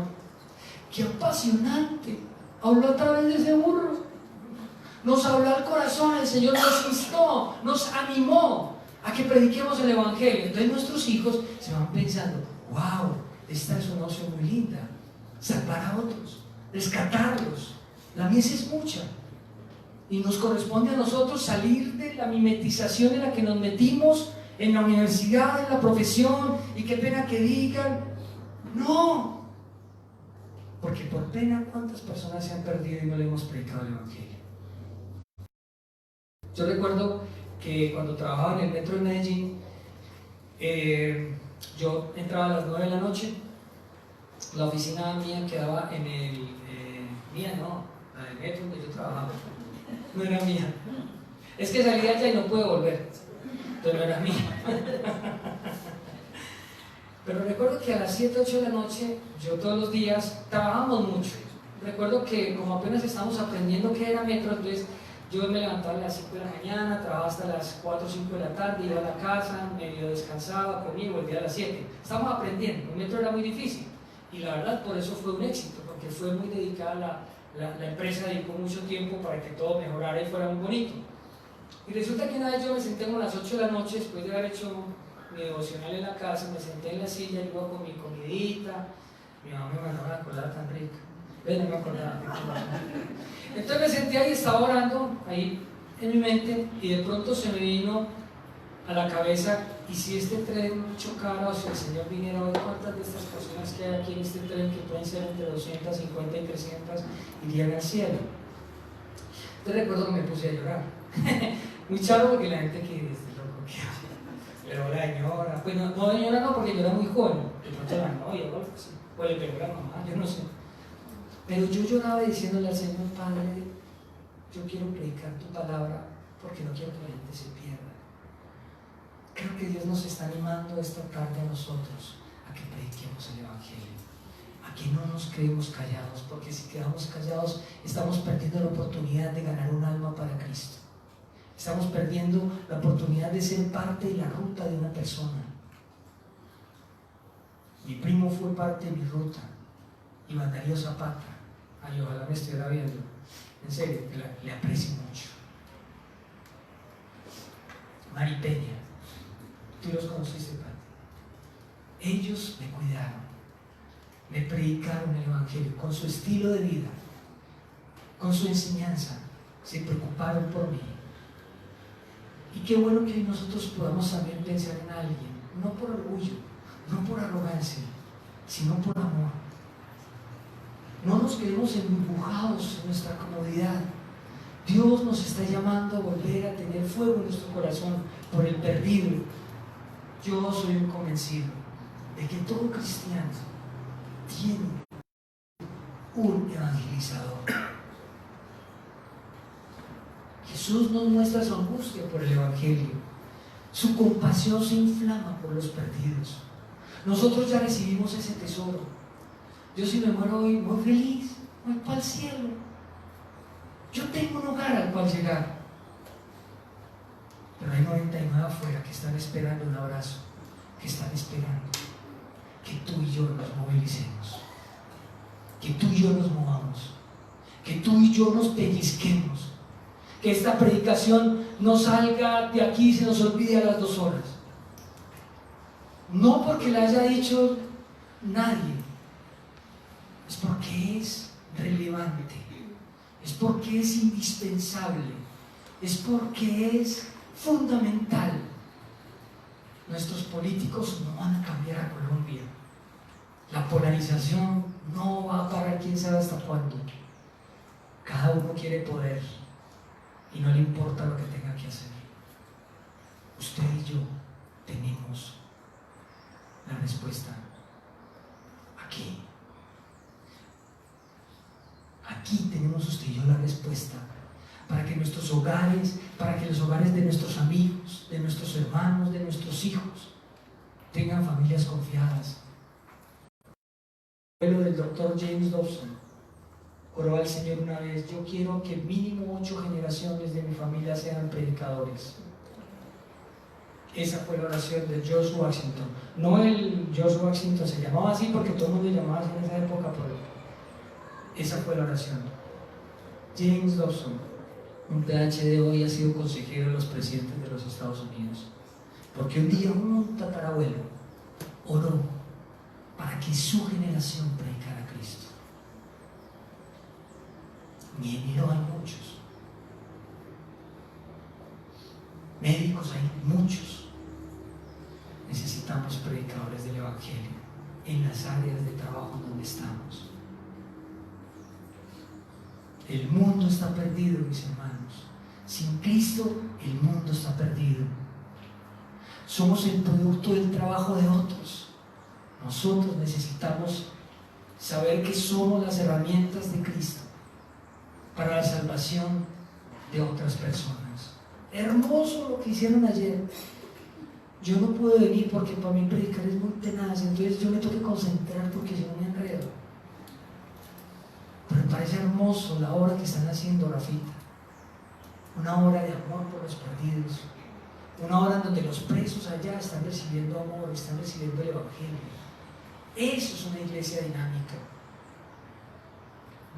¡Qué apasionante! Habló a través de ese burro. Nos habló al corazón, el Señor nos instó, nos animó a que prediquemos el Evangelio. Entonces nuestros hijos se van pensando, wow, esta es una opción muy linda. Salvar a otros, rescatarlos. La mies es mucha. Y nos corresponde a nosotros salir de la mimetización en la que nos metimos en la universidad, en la profesión, y qué pena que digan, no, Porque por pena, ¿cuántas personas se han perdido y no le hemos predicado el Evangelio? Yo recuerdo que cuando trabajaba en el metro de Medellín, yo entraba a las 9 de la noche, la oficina mía quedaba en el... la del metro donde yo trabajaba, no era mía. Es que salí allá y no pude volver, entonces no era mía. Pero recuerdo que a las 7, 8 de la noche, yo todos los días trabajábamos mucho. Recuerdo que como apenas estábamos aprendiendo qué era metro, entonces yo me levantaba a las 5 de la mañana, trabajaba hasta las 4 o 5 de la tarde, iba a la casa, medio descansaba, comía y volvía a las 7. Estábamos aprendiendo, el metro era muy difícil y la verdad por eso fue un éxito, porque fue muy dedicada, la empresa dedicó mucho tiempo para que todo mejorara y fuera muy bonito. Y resulta que una vez yo me senté como a las 8 de la noche, después de haber hecho mi devocional en la casa, me senté en la silla, iba con mi comidita, mi mamá me mandaba una colada tan rica, no me acordaba. Entonces me senté ahí, estaba orando ahí en mi mente y de pronto se me vino a la cabeza, y si este tren chocara o si el Señor viniera hoy, ¿cuántas de estas personas que hay aquí en este tren, que pueden ser entre 250 y 300, irían al cielo? Entonces recuerdo que me puse a llorar. Muy charro porque la gente que dice, loco, ¿qué hace? Pero la señora, pues no señora no, porque yo era muy joven, de pronto la novia o algo así, o le pegó la mamá, yo no sé. Pero yo lloraba diciéndole al Señor, Padre, yo quiero predicar tu palabra porque no quiero que la gente se pierda. Creo que Dios nos está animando esta tarde a nosotros a que prediquemos el Evangelio, a que no nos quedemos callados, porque si quedamos callados estamos perdiendo la oportunidad de ganar un alma para Cristo. Estamos perdiendo la oportunidad de ser parte de la ruta de una persona. Mi primo fue parte de mi ruta, Iván Darío Zapata. Ay, ojalá me estuviera viendo. En serio, le aprecio mucho. Mari Peña, tú los conociste, Pati. Ellos me cuidaron, me predicaron el Evangelio con su estilo de vida, con su enseñanza, se preocuparon por mí. Y qué bueno que nosotros podamos también pensar en alguien, no por orgullo, no por arrogancia, sino por amor. No nos quedemos empujados en nuestra comodidad. Dios nos está llamando a volver a tener fuego en nuestro corazón por el perdido. Yo soy un convencido de que todo cristiano tiene un evangelizador. Jesús nos muestra su angustia por el Evangelio. Su compasión se inflama por los perdidos. Nosotros ya recibimos ese tesoro. Yo si me muero hoy, muy feliz, voy para el cielo. Yo tengo un hogar al cual llegar. Pero hay 99 afuera que están esperando un abrazo, que están esperando que tú y yo nos movilicemos, que tú y yo nos movamos, que tú y yo nos pellizquemos, que esta predicación no salga de aquí y se nos olvide a las 2 horas. No porque la haya dicho nadie, es porque es relevante, es porque es indispensable, es porque es fundamental. Nuestros políticos no van a cambiar a Colombia. La polarización no va a parar quién sabe hasta cuándo. Cada uno quiere poder y no le importa lo que tenga que hacer. Usted y yo tenemos la respuesta aquí. Aquí tenemos usted y yo la respuesta para que nuestros hogares, para que los hogares de nuestros amigos, de nuestros hermanos, de nuestros hijos tengan familias confiadas. El abuelo del doctor James Dobson oró al Señor una vez: yo quiero que mínimo 8 generaciones de mi familia sean predicadores. Esa fue la oración de George Washington. No el George Washington, se llamaba así porque todo el mundo llamaba así en esa época, pero esa fue la oración. James Dobson, un PhD, hoy ha sido consejero de los presidentes de los Estados Unidos, porque un día un tatarabuelo oró para que su generación predicara a Cristo. Ingenieros hay muchos, médicos hay muchos. Necesitamos predicadores del Evangelio en las áreas de trabajo donde estamos. El mundo está perdido, mis hermanos. Sin Cristo, el mundo está perdido. Somos el producto del trabajo de otros. Nosotros necesitamos saber que somos las herramientas de Cristo para la salvación de otras personas. Hermoso lo que hicieron ayer. Yo no pude venir porque para mí predicar es muy tenaz, entonces yo me tengo que concentrar porque si no me enredo. Pero me parece hermoso la obra que están haciendo, Rafita. Una obra de amor por los perdidos. Una obra en donde los presos allá están recibiendo amor, están recibiendo el Evangelio. Eso es una iglesia dinámica.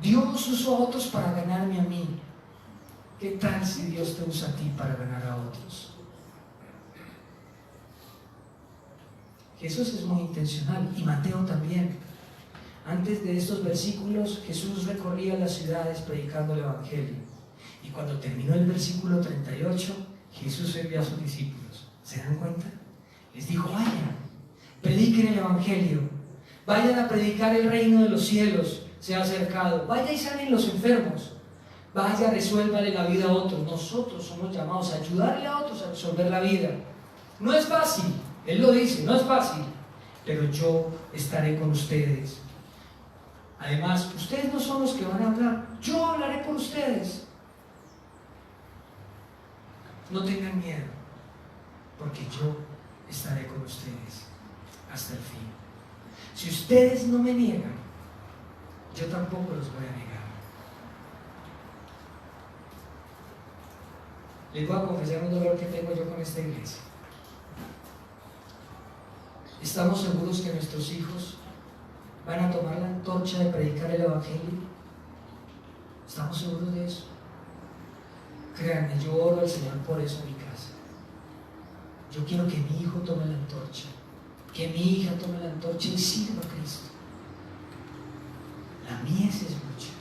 Dios usó a otros para ganarme a mí. ¿Qué tal si Dios te usa a ti para ganar a otros? Jesús es muy intencional, y Mateo también. Antes de estos versículos, Jesús recorría las ciudades predicando el Evangelio. Y cuando terminó el versículo 38, Jesús envió a sus discípulos. ¿Se dan cuenta? Les dijo: vayan, prediquen el Evangelio, vayan a predicar el reino de los cielos, se ha acercado, vayan y sanen los enfermos, vaya, resuélvale la vida a otros. Nosotros somos llamados a ayudarle a otros a resolver la vida. No es fácil, Él lo dice, no es fácil, pero yo estaré con ustedes. Además, ustedes no son los que van a hablar, yo hablaré por ustedes. No tengan miedo, porque yo estaré con ustedes hasta el fin. Si ustedes no me niegan, yo tampoco los voy a negar. Les voy a confesar un dolor que tengo yo con esta iglesia. ¿Estamos seguros que nuestros hijos van a tomar la antorcha de predicar el Evangelio? ¿Estamos seguros de eso? Créanme, yo oro al Señor por eso en mi casa. Yo quiero que mi hijo tome la antorcha, que mi hija tome la antorcha y sirva a Cristo. La mies es mucha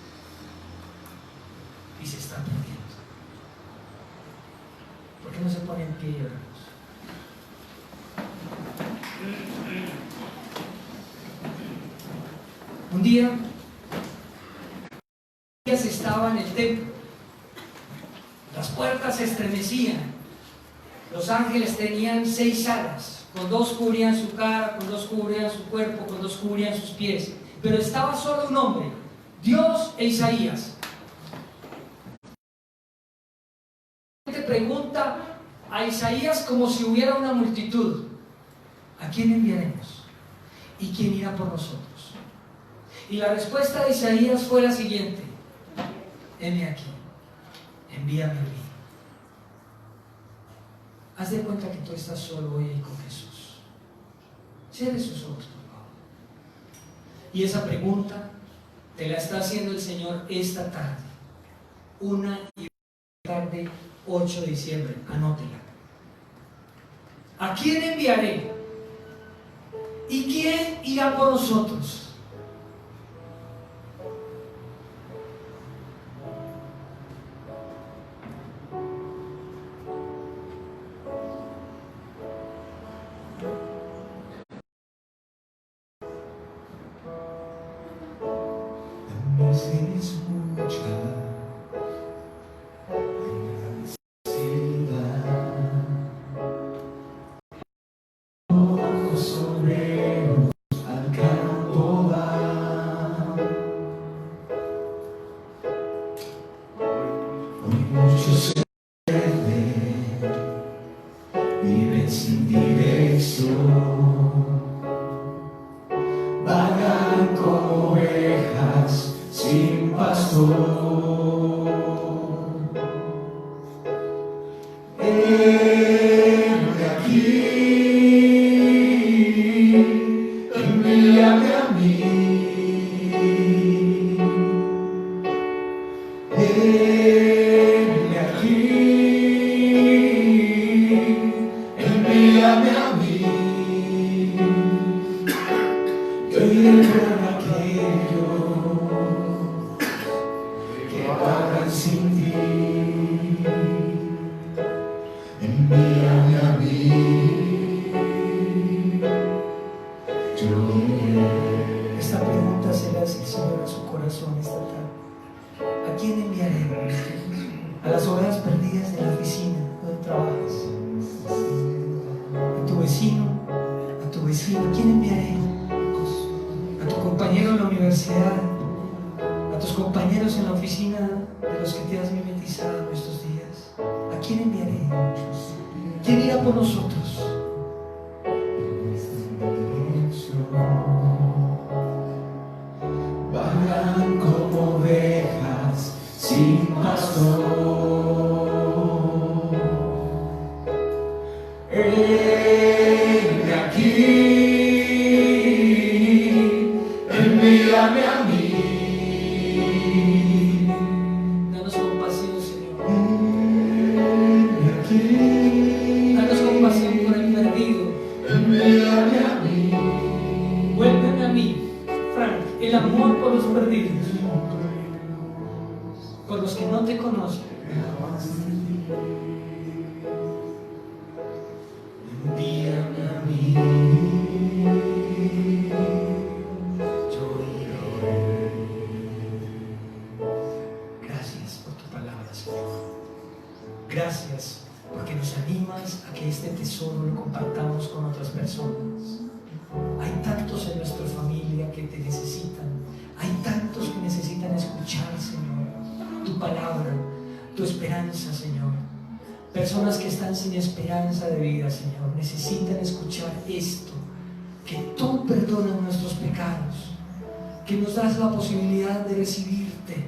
y se está perdiendo. ¿Por qué no se ponen en pie y oramos? Un día, Elías estaba en el templo. Las puertas se estremecían. Los ángeles tenían 6 alas. Con 2 cubrían su cara, con 2 cubrían su cuerpo, con 2 cubrían sus pies. Pero estaba solo un hombre, Dios e Isaías. Te pregunta a Isaías como si hubiera una multitud: ¿a quién enviaremos? ¿Y quién irá por nosotros? Y la respuesta de Isaías fue la siguiente: heme aquí, envíame a mí. Haz de cuenta que tú estás solo hoy ahí con Jesús. Cierre sus ojos, por favor. Y esa pregunta te la está haciendo el Señor esta tarde, 8 de diciembre, anótela. ¿A quién enviaré? ¿Y quién irá por nosotros? Viven sin dirección, vagan como ovejas sin pastor. Heme aquí, envíame a mí. Heme aquí, envíame a mí. Yo iré por aquellos que vagan sin ti. Envíame a mí. Yo iré. Esta pregunta se le hace el Señor a su corazón esta tarde. ¿A quién enviaré? A las ovejas perdidas de la oficina donde trabajas. A tu vecino, a tu vecina, ¿a quién enviaré? A tu compañero en la universidad, a tus compañeros en la oficina de los que te has mimetizado estos días. ¿A quién enviaré? ¿Quién irá por nosotros? Vagan como ovejas sin pastor. Envíame aquí, envíame a mí. Danos compasión, Señor. Envíame aquí, Danos compasión por el perdido. envíame a mí. Vuélveme a mí, Frank, el amor por los perdidos, por los que no te conocen. Envíame a mí. Yo iré. Gracias por tu palabra, Señor. Gracias porque nos animas a que este tesoro lo compartamos con otras personas. Hay tantos en nuestra familia que te necesitan. Hay tantos que necesitan escuchar, Señor, tu palabra, tu esperanza, Señor. Personas que están sin esperanza de vida, Señor, necesitan escuchar esto, que tú perdonas nuestros pecados, que nos das la posibilidad de recibirte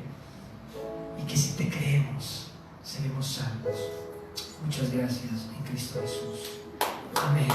y que si te creemos, seremos salvos. Muchas gracias en Cristo Jesús. Amén.